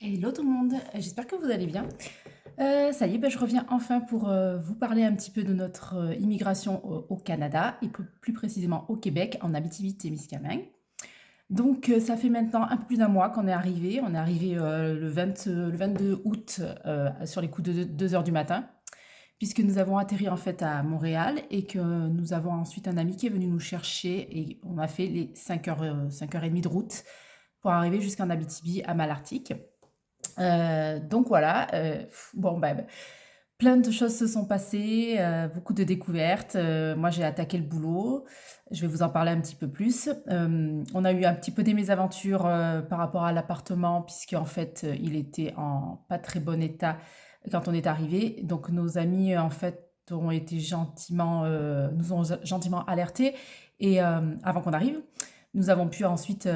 Hello tout le monde, j'espère que vous allez bien. Ça y est, je reviens enfin pour vous parler un petit peu de notre immigration au Canada et plus précisément au Québec, en Abitibi-Témiscamingue. Donc ça fait maintenant un peu plus d'un mois qu'on est arrivé. On est arrivé le 22 août sur les coups de 2 heures du matin, puisque nous avons atterri en fait à Montréal et que nous avons ensuite un ami qui est venu nous chercher et on a fait les 5 heures, 5h30 de route pour arriver jusqu'en Abitibi à Malartic. Donc voilà, bon, plein de choses se sont passées, beaucoup de découvertes. Moi, j'ai attaqué le boulot. Je vais vous en parler un petit peu plus. On a eu un petit peu des mésaventures, par rapport à l'appartement puisqu'en fait, il était en pas très bon état quand on est arrivé. Donc nos amis, en fait, nous ont gentiment alertés et avant qu'on arrive. Nous avons pu ensuite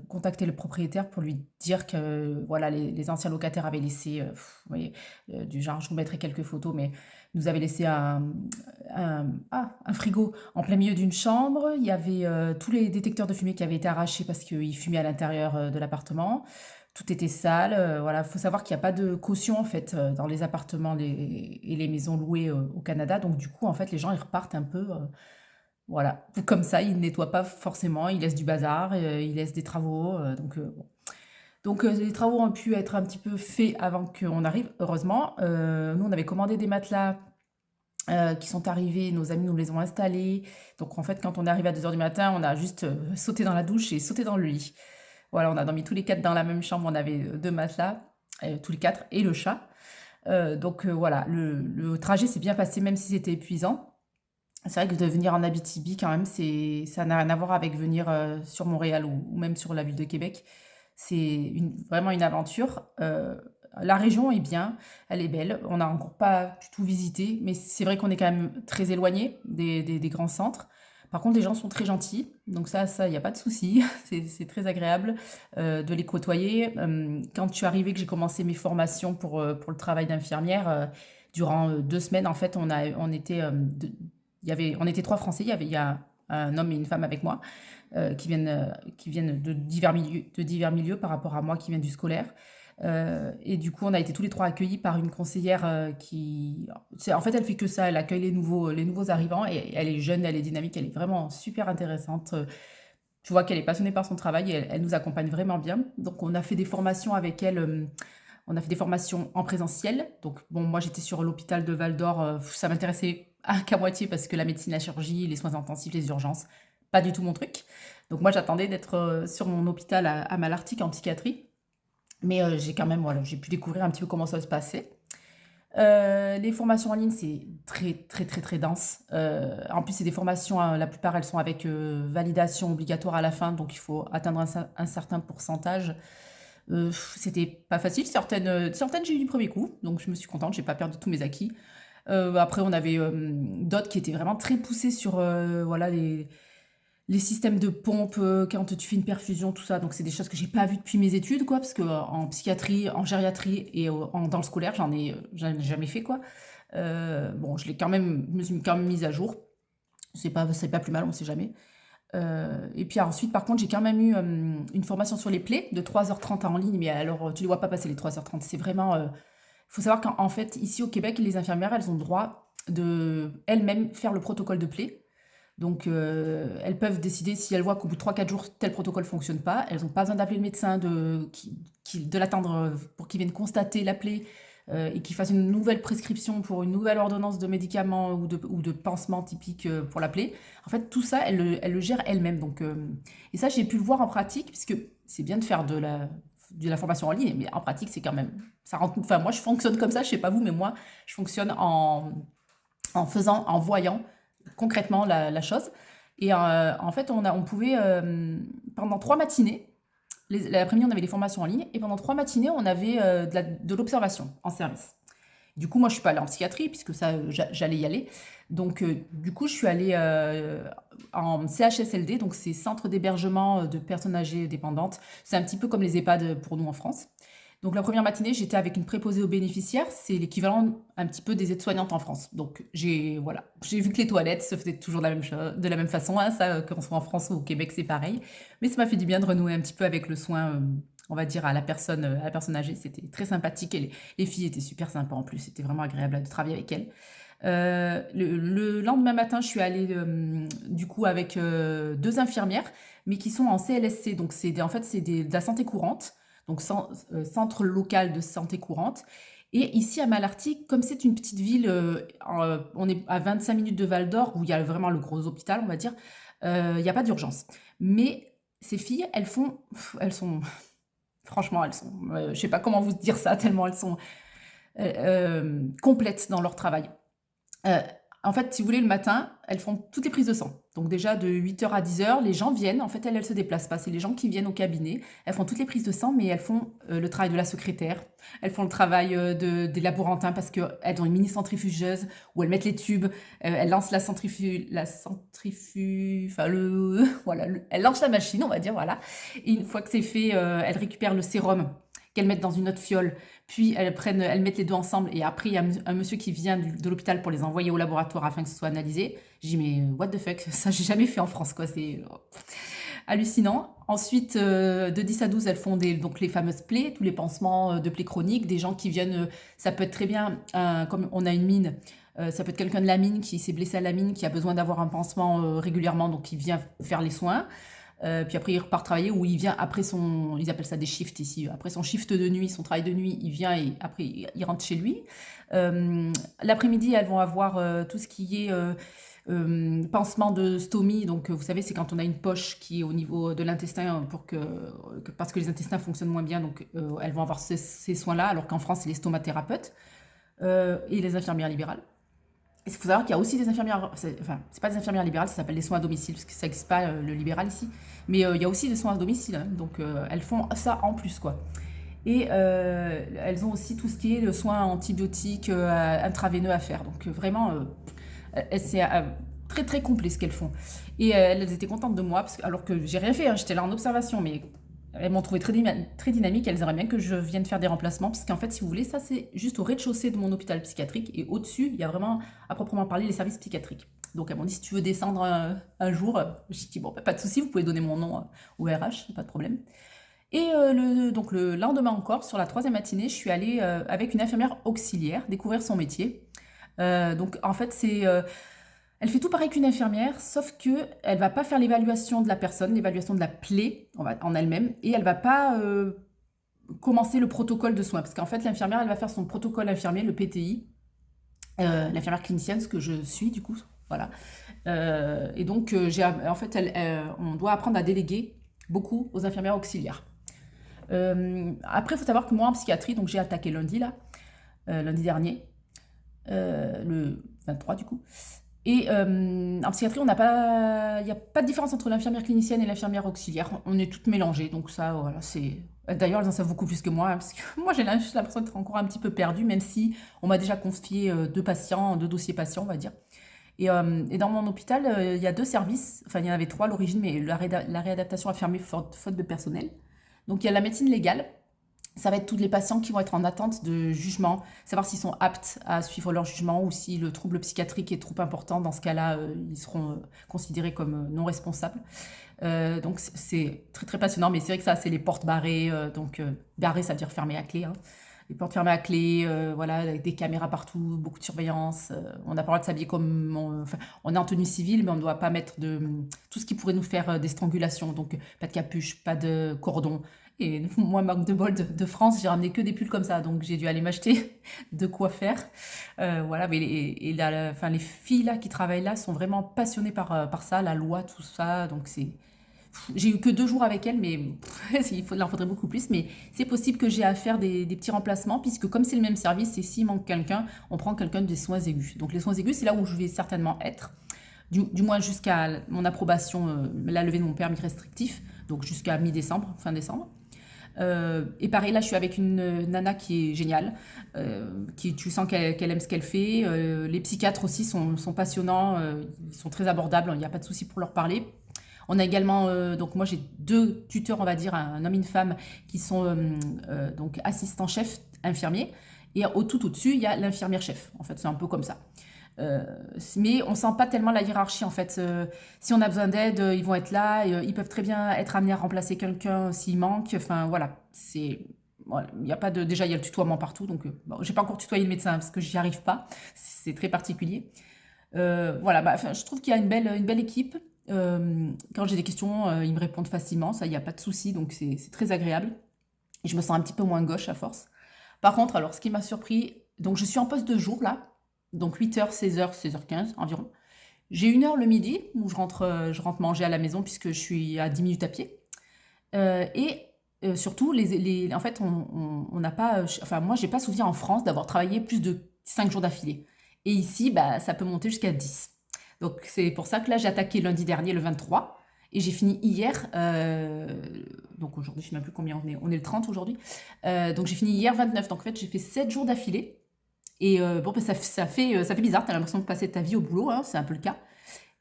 contacter le propriétaire pour lui dire que voilà, les anciens locataires avaient laissé, vous voyez, du genre, je vous mettrai quelques photos, mais nous avaient laissé un frigo en plein milieu d'une chambre. Il y avait tous les détecteurs de fumée qui avaient été arrachés parce qu'ils fumaient à l'intérieur de l'appartement. Tout était sale. Voilà, il faut savoir qu'il n'y a pas de caution en fait dans les appartements et les maisons louées au Canada. Donc du coup, en fait, les gens ils repartent un peu. Voilà, comme ça, ils nettoient pas forcément, ils laissent du bazar, ils laissent des travaux, bon. Donc les travaux ont pu être un petit peu faits avant qu'on arrive, heureusement. Nous, on avait commandé des matelas qui sont arrivés, nos amis nous les ont installés. Donc en fait, quand on est arrivé à 2 heures du matin, on a juste sauté dans la douche et sauté dans le lit. Voilà, on a dormi tous les quatre dans la même chambre, on avait deux matelas, tous les quatre, et le chat. Voilà, le trajet s'est bien passé, même si c'était épuisant. C'est vrai que de venir en Abitibi, quand même, ça n'a rien à voir avec venir sur Montréal ou même sur la ville de Québec. Vraiment une aventure. La région est bien, elle est belle. On n'a encore pas du tout visité, mais c'est vrai qu'on est quand même très éloigné des grands centres. Par contre, les gens sont très gentils, donc il n'y a pas de souci. C'est très agréable de les côtoyer. Quand je suis arrivée, que j'ai commencé mes formations pour le travail d'infirmière, durant 2 semaines, en fait, on était trois Français. Il y a un homme et une femme avec moi qui viennent de divers milieux par rapport à moi qui viens du scolaire. Et du coup, on a été tous les trois accueillis par une conseillère en fait, elle fait que ça. Elle accueille les nouveaux arrivants et elle est jeune, elle est dynamique, elle est vraiment super intéressante. Tu vois qu'elle est passionnée par son travail et elle nous accompagne vraiment bien. Donc, on a fait des formations avec elle. On a fait des formations en présentiel. Donc, bon, moi, j'étais sur l'hôpital de Val d'Or. Ça m'intéressait qu'à moitié parce que la médecine, la chirurgie, les soins intensifs, les urgences, pas du tout mon truc. Donc, moi, j'attendais d'être sur mon hôpital à Malartic en psychiatrie. Mais j'ai quand même, voilà, j'ai pu découvrir un petit peu comment ça se passait. Les formations en ligne, c'est très, très, très, très dense. En plus, c'est des formations, hein, la plupart, elles sont avec validation obligatoire à la fin, donc il faut atteindre un certain pourcentage. C'était pas facile. Certaines, j'ai eu du premier coup, donc je me suis contente, j'ai pas perdu tous mes acquis. Après, on avait d'autres qui étaient vraiment très poussés sur voilà, les systèmes de pompe quand tu fais une perfusion, tout ça. Donc, c'est des choses que j'ai pas vues depuis mes études, quoi, parce que en psychiatrie, en gériatrie et dans le scolaire, j'en ai jamais fait, quoi. Bon, je me suis quand même mise à jour. C'est pas plus mal, on sait jamais. Et puis ensuite, par contre, j'ai quand même eu une formation sur les plaies de 3h30 en ligne, mais alors tu ne les vois pas passer les 3h30. C'est vraiment. Il faut savoir qu'en fait, ici au Québec, les infirmières, elles ont le droit de elles-mêmes faire le protocole de plaie. Donc, elles peuvent décider si elles voient qu'au bout de 3 4 jours, tel protocole ne fonctionne pas. Elles n'ont pas besoin d'appeler le médecin, de l'attendre pour qu'il vienne constater la plaie et qu'il fasse une nouvelle prescription pour une nouvelle ordonnance de médicaments ou de pansements typiques pour la plaie. En fait, tout ça, elle le gère elle-même. Donc, et ça, j'ai pu le voir en pratique, puisque c'est bien de faire de la formation en ligne, mais en pratique, c'est quand même. Ça rentre, enfin, moi, je fonctionne comme ça, je sais pas vous, mais moi, je fonctionne en voyant concrètement la chose. Et en fait, on pouvait, pendant 3 matinées, l'après-midi, on avait des formations en ligne, et pendant 3 matinées, on avait de l'observation en service. Du coup, moi, je suis pas allée en psychiatrie, puisque ça, j'allais y aller. Donc, du coup, je suis allée en CHSLD, donc c'est Centre d'hébergement de personnes âgées dépendantes. C'est un petit peu comme les EHPAD pour nous en France. Donc, la première matinée, j'étais avec une préposée aux bénéficiaires. C'est l'équivalent un petit peu des aides-soignantes en France. Donc, voilà, j'ai vu que les toilettes se faisaient toujours de la même façon. Hein, ça, qu'on soit en France ou au Québec, c'est pareil. Mais ça m'a fait du bien de renouer un petit peu avec le soin on va dire, à la personne âgée. C'était très sympathique et les filles étaient super sympas en plus. C'était vraiment agréable de travailler avec elles. Le lendemain matin, je suis allée du coup avec deux infirmières, mais qui sont en CLSC. Donc en fait, de la santé courante, donc centre local de santé courante. Et ici à Malartic, comme c'est une petite ville, on est à 25 minutes de Val d'Or, où il y a vraiment le gros hôpital, on va dire, il n'y a pas d'urgence. Mais ces filles, elles sont, franchement, elles sont, je sais pas comment vous dire ça, tellement elles sont complètes dans leur travail. Euh, En fait, si vous voulez, le matin, elles font toutes les prises de sang. Donc déjà, de 8 h à 10 h, les gens viennent. En fait, elles se déplacent pas. C'est les gens qui viennent au cabinet. Elles font toutes les prises de sang, mais elles font le travail de la secrétaire. Elles font le travail des laborantins parce qu'elles ont une mini centrifugeuse où elles mettent les tubes. Elles lancent enfin voilà, elles lancent la machine, on va dire, voilà. Et une fois que c'est fait, elles récupèrent le sérum qu'elles mettent dans une autre fiole, puis elles mettent les deux ensemble, et après il y a un monsieur qui vient de l'hôpital pour les envoyer au laboratoire afin que ce soit analysé. J'ai dit mais what the fuck, ça j'ai jamais fait en France quoi, c'est hallucinant. Ensuite, de 10 à 12, elles font donc les fameuses plaies, tous les pansements de plaies chroniques, des gens qui viennent, ça peut être très bien, comme on a une mine, ça peut être quelqu'un de la mine qui s'est blessé à la mine, qui a besoin d'avoir un pansement régulièrement, donc qui vient faire les soins. Puis après, il repart travailler ou il vient après ils appellent ça des shifts ici, après son shift de nuit, son travail de nuit, il vient et après il rentre chez lui. L'après-midi, elles vont avoir tout ce qui est pansement de stomie. Donc, vous savez, c'est quand on a une poche qui est au niveau de l'intestin parce que les intestins fonctionnent moins bien. Donc, elles vont avoir ces soins-là, alors qu'en France, c'est les stomathérapeutes et les infirmières libérales. Il faut savoir qu'il y a aussi des infirmières, enfin, c'est pas des infirmières libérales, ça s'appelle des soins à domicile, parce que ça n'existe pas le libéral ici. Mais il y a aussi des soins à domicile, hein, donc elles font ça en plus, quoi. Et elles ont aussi tout ce qui est le soin antibiotique intraveineux à faire. Donc vraiment, c'est très très complet ce qu'elles font. Et elles étaient contentes de moi, alors que j'ai rien fait, hein, j'étais là en observation, mais elles m'ont trouvé très dynamique. Elles aimeraient bien que je vienne faire des remplacements, parce qu'en fait, si vous voulez, ça c'est juste au rez-de-chaussée de mon hôpital psychiatrique, et au-dessus, il y a vraiment, à proprement parler, les services psychiatriques. Donc elles m'ont dit, si tu veux descendre un jour, j'ai dit, bon, bah, pas de souci, vous pouvez donner mon nom au RH, pas de problème. Et donc le lendemain encore, sur la troisième matinée, je suis allée avec une infirmière auxiliaire découvrir son métier. Donc en fait, elle fait tout pareil qu'une infirmière, sauf que elle va pas faire l'évaluation de la personne, l'évaluation de la plaie en elle-même, et elle va pas commencer le protocole de soins, parce qu'en fait l'infirmière, elle va faire son protocole infirmier, le PTI, l'infirmière clinicienne, ce que je suis du coup, voilà. Et donc en fait, on doit apprendre à déléguer beaucoup aux infirmières auxiliaires. Après, il faut savoir que moi en psychiatrie, donc j'ai attaqué lundi là, lundi dernier, le 23 du coup. Et en psychiatrie, il n'y a pas de différence entre l'infirmière clinicienne et l'infirmière auxiliaire. On est toutes mélangées, donc ça, voilà, c'est... D'ailleurs, elles en savent beaucoup plus que moi, hein, parce que moi, j'ai l'impression d'être encore un petit peu perdue, même si on m'a déjà confié deux dossiers patients, on va dire. Et dans mon hôpital, il y a deux services, enfin, il y en avait trois à l'origine, mais la réadaptation a fermé faute de personnel. Donc, il y a la médecine légale. Ça va être tous les patients qui vont être en attente de jugement, savoir s'ils sont aptes à suivre leur jugement ou si le trouble psychiatrique est trop important. Dans ce cas-là, ils seront considérés comme non responsables. Donc c'est très très passionnant, mais c'est vrai que ça, c'est les portes barrées. Donc barrées, ça veut dire fermées à clé, hein. Les portes fermées à clé, voilà, avec des caméras partout, beaucoup de surveillance. On n'a pas le droit de s'habiller comme... enfin, on est en tenue civile, mais on ne doit pas mettre tout ce qui pourrait nous faire des strangulations. Donc pas de capuche, pas de cordon. Et moi, manque de bol de France, j'ai ramené que des pulls comme ça, donc j'ai dû aller m'acheter de quoi faire. Voilà, mais enfin, les filles là qui travaillent là sont vraiment passionnées par ça, la loi, tout ça. Donc j'ai eu que 2 jours avec elles, mais il en faudrait beaucoup plus. Mais c'est possible que j'ai à faire des petits remplacements, puisque comme c'est le même service, et s'il manque quelqu'un, on prend quelqu'un des soins aigus. Donc les soins aigus, c'est là où je vais certainement être, du moins jusqu'à mon approbation, la levée de mon permis restrictif, donc jusqu'à mi-décembre, fin décembre. Et pareil, là, je suis avec une nana qui est géniale, tu sens qu'elle aime ce qu'elle fait. Les psychiatres aussi sont passionnants, ils sont très abordables, il n'y a pas de souci pour leur parler. On a également, donc moi j'ai 2 tuteurs, on va dire, un homme et une femme, qui sont donc assistants chefs infirmiers. Et tout au-dessus, il y a l'infirmière chef. En fait, c'est un peu comme ça. Mais on sent pas tellement la hiérarchie en fait. Si on a besoin d'aide, ils vont être là. Ils peuvent très bien être amenés à remplacer quelqu'un s'il manque. Enfin voilà, voilà, il y a pas de déjà il y a le tutoiement partout donc bon, j'ai pas encore tutoyé le médecin parce que j'y arrive pas. C'est très particulier. Voilà, bah, enfin, je trouve qu'il y a une belle équipe. Quand j'ai des questions, ils me répondent facilement, ça, il n'y a pas de souci, donc c'est très agréable. Et je me sens un petit peu moins gauche à force. Par contre, alors, ce qui m'a surpris, donc je suis en poste de jour là, donc 8h, 16h, 16h15 environ. J'ai 1 heure le midi où je rentre manger à la maison puisque je suis à 10 minutes à pied. Et surtout, en fait, on n'a pas, enfin, moi, j'ai pas souvenir en France d'avoir travaillé plus de 5 jours d'affilée. Et ici, bah, ça peut monter jusqu'à 10. Donc, c'est pour ça que là, j'ai attaqué lundi dernier, le 23, et j'ai fini hier. Donc, aujourd'hui, je ne sais même plus combien on est. On est le 30 aujourd'hui. Donc, j'ai fini hier 29. Donc, en fait, j'ai fait 7 jours d'affilée. Et bon, bah, ça fait bizarre. Tu as l'impression de passer ta vie au boulot, hein, c'est un peu le cas.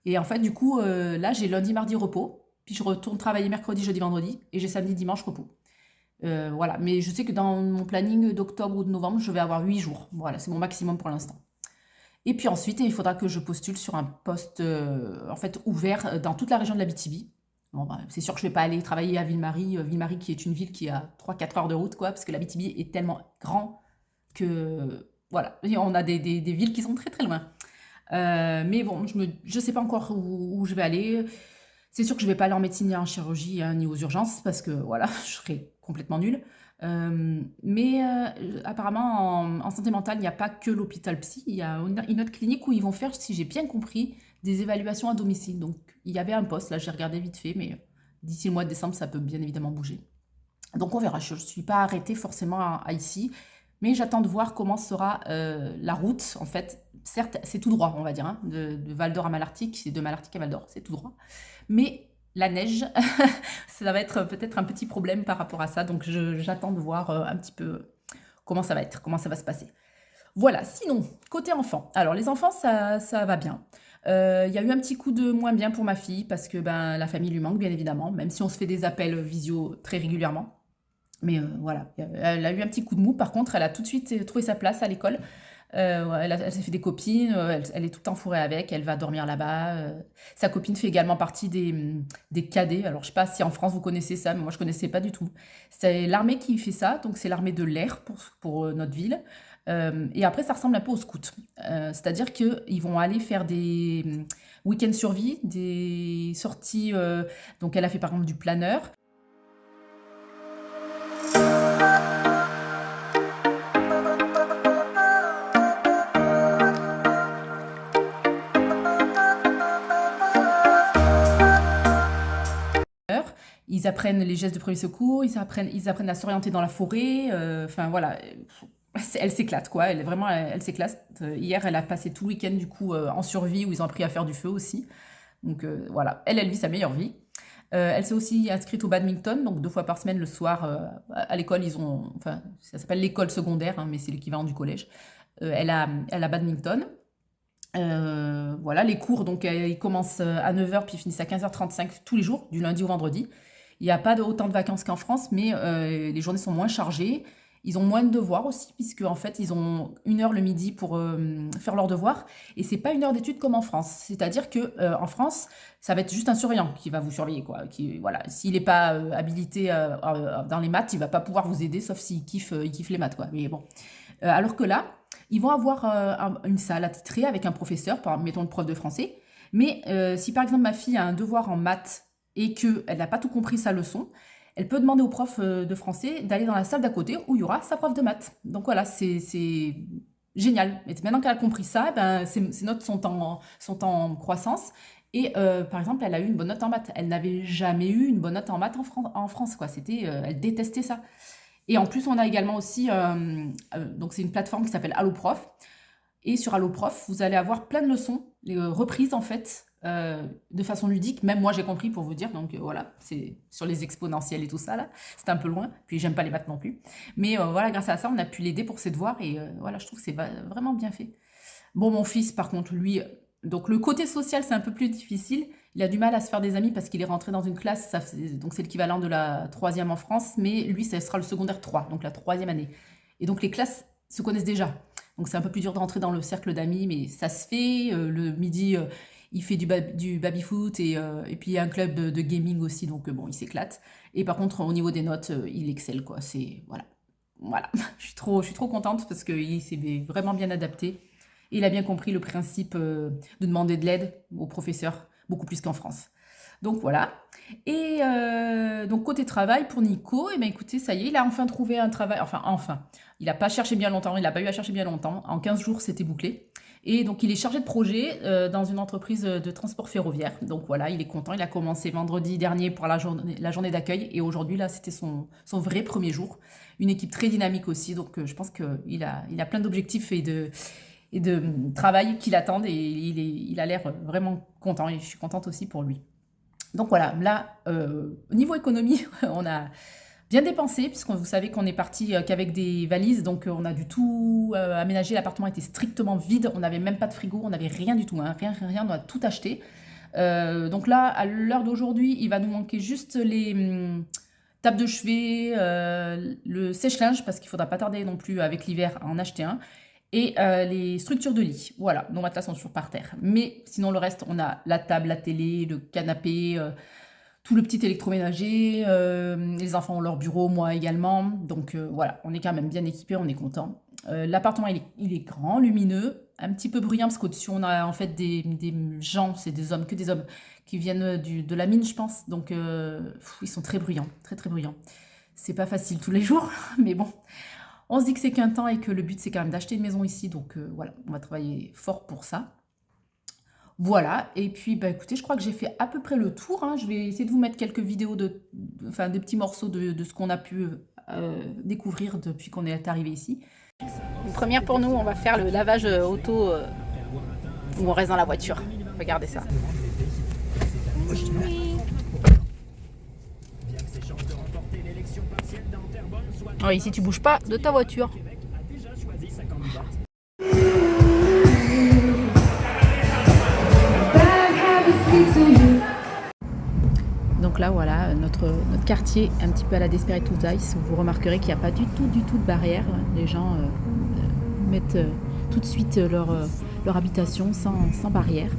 Et en fait, du coup, là, j'ai lundi, mardi repos. Puis je retourne travailler mercredi, jeudi, vendredi. Et j'ai samedi, dimanche repos. Voilà. Mais je sais que dans mon planning d'octobre ou de novembre, je vais avoir 8 jours. Voilà, c'est mon maximum pour l'instant. Et puis ensuite, il faudra que je postule sur un poste en fait ouvert dans toute la région de la BTB. Bon, bah, c'est sûr que je vais pas aller travailler à Ville-Marie, Ville-Marie qui est une ville qui a 3-4 heures de route, quoi, parce que la BTB est tellement grand que voilà, et on a des villes qui sont très très loin. Mais bon, je sais pas encore où je vais aller. C'est sûr que je vais pas aller en médecine ni en chirurgie hein, ni aux urgences parce que voilà, je serais complètement nulle. Mais apparemment, en santé mentale, il n'y a pas que l'hôpital psy. Il y a une autre clinique où ils vont faire, si j'ai bien compris, des évaluations à domicile. Donc, il y avait un poste, là, j'ai regardé vite fait, mais d'ici le mois de décembre, ça peut bien évidemment bouger. Donc, on verra. Je ne suis pas arrêtée forcément à ici, mais j'attends de voir comment sera la route. En fait, certes, c'est tout droit, on va dire, hein, de Val d'Or à Malartic, c'est de Malartic à Val d'Or, c'est tout droit. Mais la neige, ça va être peut-être un petit problème par rapport à ça. Donc j'attends de voir un petit peu comment ça va être, comment ça va se passer. Voilà, sinon, côté enfant. Alors les enfants, ça va bien. Il y a eu un petit coup de moins bien pour ma fille parce que ben, la famille lui manque bien évidemment, même si on se fait des appels visio très régulièrement. Mais voilà, elle a eu un petit coup de mou. Par contre, elle a tout de suite trouvé sa place à l'école. Ouais, elle s'est fait des copines, elle est tout le temps fourrée avec, elle va dormir là-bas. Sa copine fait également partie des cadets. Alors, je sais pas si en France vous connaissez ça, mais moi je connaissais pas du tout. C'est l'armée qui fait ça, donc c'est l'armée de l'air pour notre ville. Et après, ça ressemble un peu au scout. C'est-à-dire qu'ils vont aller faire des week-ends survie, des sorties. Donc, elle a fait par exemple du planeur. Ils apprennent les gestes de premier secours, ils apprennent à s'orienter dans la forêt. Enfin voilà, elle s'éclate quoi. Elle s'éclate. Hier, elle a passé tout le week-end du coup en survie où ils ont appris à faire du feu aussi. Donc voilà, elle vit sa meilleure vie. Elle s'est aussi inscrite au badminton, donc 2 fois par semaine le soir à l'école. Enfin, ça s'appelle l'école secondaire, hein, mais c'est l'équivalent du collège. Elle a badminton. Voilà, les cours, donc ils commencent à 9h puis ils finissent à 15h35 tous les jours, du lundi au vendredi. Il n'y a pas autant de vacances qu'en France, mais les journées sont moins chargées. Ils ont moins de devoirs aussi, puisque en fait, ils ont 1 heure le midi pour faire leurs devoirs. Et c'est pas 1 heure d'études comme en France. C'est-à-dire que en France, ça va être juste un surveillant qui va vous surveiller, quoi. Voilà, s'il n'est pas habilité dans les maths, il va pas pouvoir vous aider, sauf s'il kiffe les maths, quoi. Mais bon. Alors que là, ils vont avoir une salle attitrée avec un professeur, mettons le prof de français. Mais si par exemple ma fille a un devoir en maths et qu'elle n'a pas tout compris sa leçon, elle peut demander au prof de français d'aller dans la salle d'à côté où il y aura sa prof de maths. Donc voilà, c'est génial. Et maintenant qu'elle a compris ça, ben, ses notes sont en croissance. Et par exemple, elle a eu une bonne note en maths. Elle n'avait jamais eu une bonne note en maths en France, quoi. Elle détestait ça. Et en plus, on a également aussi, donc c'est une plateforme qui s'appelle Alloprof. Et sur Alloprof, vous allez avoir plein de leçons, reprises en fait, de façon ludique. Même moi, j'ai compris pour vous dire. Donc voilà, c'est sur les exponentielles et tout ça là. C'est un peu loin. Puis j'aime pas les maths non plus. Mais voilà, grâce à ça, on a pu l'aider pour ses devoirs. Et voilà, je trouve que c'est vraiment bien fait. Bon, mon fils, par contre, lui, donc le côté social, c'est un peu plus difficile. Il a du mal à se faire des amis parce qu'il est rentré dans une classe, donc c'est l'équivalent de la troisième en France, mais lui, ça sera le secondaire 3, donc la troisième année. Et donc les classes se connaissent déjà. Donc c'est un peu plus dur de rentrer dans le cercle d'amis, mais ça se fait. Le midi, il fait du baby-foot et puis il y a un club de gaming aussi, donc bon, il s'éclate. Et par contre, au niveau des notes, il excelle, quoi. C'est, voilà. Voilà, je suis trop contente parce qu'il s'est vraiment bien adapté. Et il a bien compris le principe de demander de l'aide aux professeurs, beaucoup plus qu'en France. Donc voilà. Et donc côté travail pour Nico, eh ben écoutez, ça y est, il a enfin trouvé un travail. Enfin. Il n'a pas cherché bien longtemps, il n'a pas eu à chercher bien longtemps. En 15 jours, c'était bouclé. Et donc il est chargé de projet dans une entreprise de transport ferroviaire. Donc voilà, il est content. Il a commencé vendredi dernier pour la journée d'accueil. Et aujourd'hui, là, c'était son vrai premier jour. Une équipe très dynamique aussi. Donc je pense qu'il a plein d'objectifs et de travail qui l'attendent. Et il a l'air vraiment content. Et je suis contente aussi pour lui. Donc voilà, là, au niveau économie, on a bien dépensé, puisque vous savez qu'on est parti qu'avec des valises, donc on a du tout aménagé, l'appartement était strictement vide, on n'avait même pas de frigo, on n'avait rien du tout, hein, rien, on a tout acheté. Donc là, à l'heure d'aujourd'hui, il va nous manquer juste les tables de chevet, le sèche-linge, parce qu'il ne faudra pas tarder non plus avec l'hiver à en acheter un, et les structures de lit. Voilà, nos matelas sont toujours par terre. Mais sinon, le reste, on a la table, la télé, le canapé, tout le petit électroménager. Les enfants ont leur bureau, moi également. Donc voilà, on est quand même bien équipés, on est content. L'appartement, il est grand, lumineux, un petit peu bruyant, parce qu'au-dessus, on a en fait des gens, c'est des hommes, que des hommes, qui viennent de la mine, je pense. Donc ils sont très bruyants, très très bruyants. C'est pas facile tous les jours, mais bon. On se dit que c'est qu'un temps et que le but, c'est quand même d'acheter une maison ici. Donc voilà, on va travailler fort pour ça. Voilà, et puis bah, écoutez, je crois que j'ai fait à peu près le tour, hein. Je vais essayer de vous mettre quelques vidéos, enfin des petits morceaux de ce qu'on a pu découvrir depuis qu'on est arrivé ici. Une première pour nous, on va faire le lavage auto où on reste dans la voiture. Regardez ça. Oh, ici, tu bouges pas de ta voiture. Donc là, voilà, notre quartier un petit peu à la Desperate Houses. Vous remarquerez qu'il n'y a pas du tout de barrière. Les gens mettent tout de suite leur habitation sans barrière.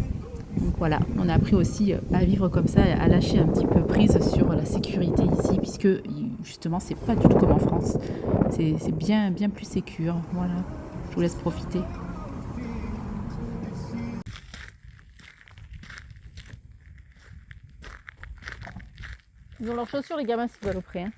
Donc voilà, on a appris aussi à vivre comme ça, à lâcher un petit peu prise sur la sécurité ici, puisque justement, c'est pas du tout comme en France. C'est bien plus sécure. Voilà, je vous laisse profiter. Ils ont leurs chaussures, les gamins, s'ils veulent au près. Hein.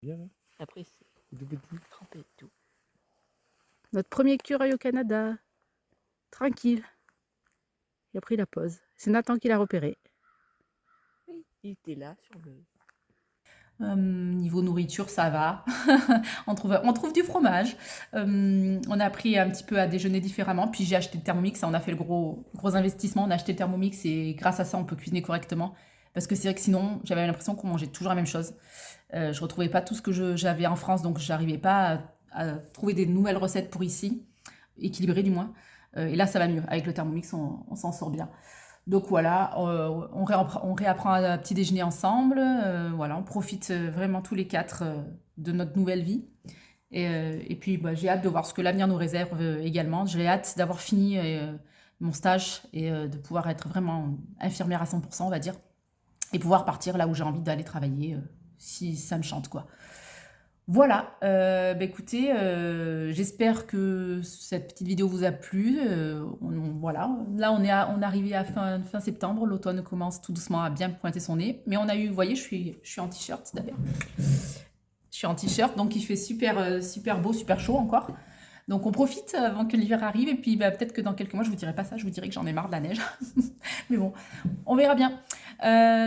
Bien, hein. Après, c'est Tout petit. trempé et tout. Notre premier écureuil au Canada. Tranquille. Il a pris la pause. C'est Nathan qui l'a repéré. Oui, il était là sur le. Niveau nourriture, ça va. on trouve du fromage. On a appris un petit peu à déjeuner différemment. Puis j'ai acheté le Thermomix. On a fait le gros investissement. On a acheté le Thermomix et grâce à ça, on peut cuisiner correctement. Parce que c'est vrai que sinon, j'avais l'impression qu'on mangeait toujours la même chose. Je retrouvais pas tout ce que j'avais en France, donc j'arrivais pas à trouver des nouvelles recettes pour ici, équilibrées du moins. Et là, ça va mieux. Avec le Thermomix, on s'en sort bien. Donc voilà, on réapprend à petit déjeuner ensemble. Voilà, on profite vraiment tous les quatre de notre nouvelle vie. Et puis bah, j'ai hâte de voir ce que l'avenir nous réserve également. J'ai hâte d'avoir fini mon stage et de pouvoir être vraiment infirmière à 100%, on va dire. Et pouvoir partir là où j'ai envie d'aller travailler, si ça me chante, quoi. Voilà, bah, écoutez, j'espère que cette petite vidéo vous a plu. Voilà, là on est arrivé à fin septembre, l'automne commence tout doucement à bien pointer son nez. Mais on a eu, vous voyez, je suis en t-shirt d'ailleurs. Je suis en t-shirt, donc il fait super beau, super chaud encore. Donc on profite avant que l'hiver arrive et puis bah, peut-être que dans quelques mois, je vous dirai pas ça, je vous dirai que j'en ai marre de la neige. Mais bon, on verra bien.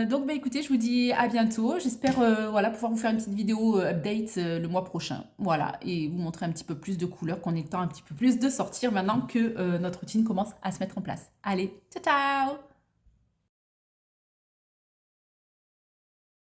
Donc bah, écoutez, je vous dis à bientôt. J'espère voilà, pouvoir vous faire une petite vidéo update le mois prochain. Voilà, et vous montrer un petit peu plus de couleurs, qu'on ait le temps un petit peu plus de sortir maintenant que notre routine commence à se mettre en place. Allez, ciao ciao!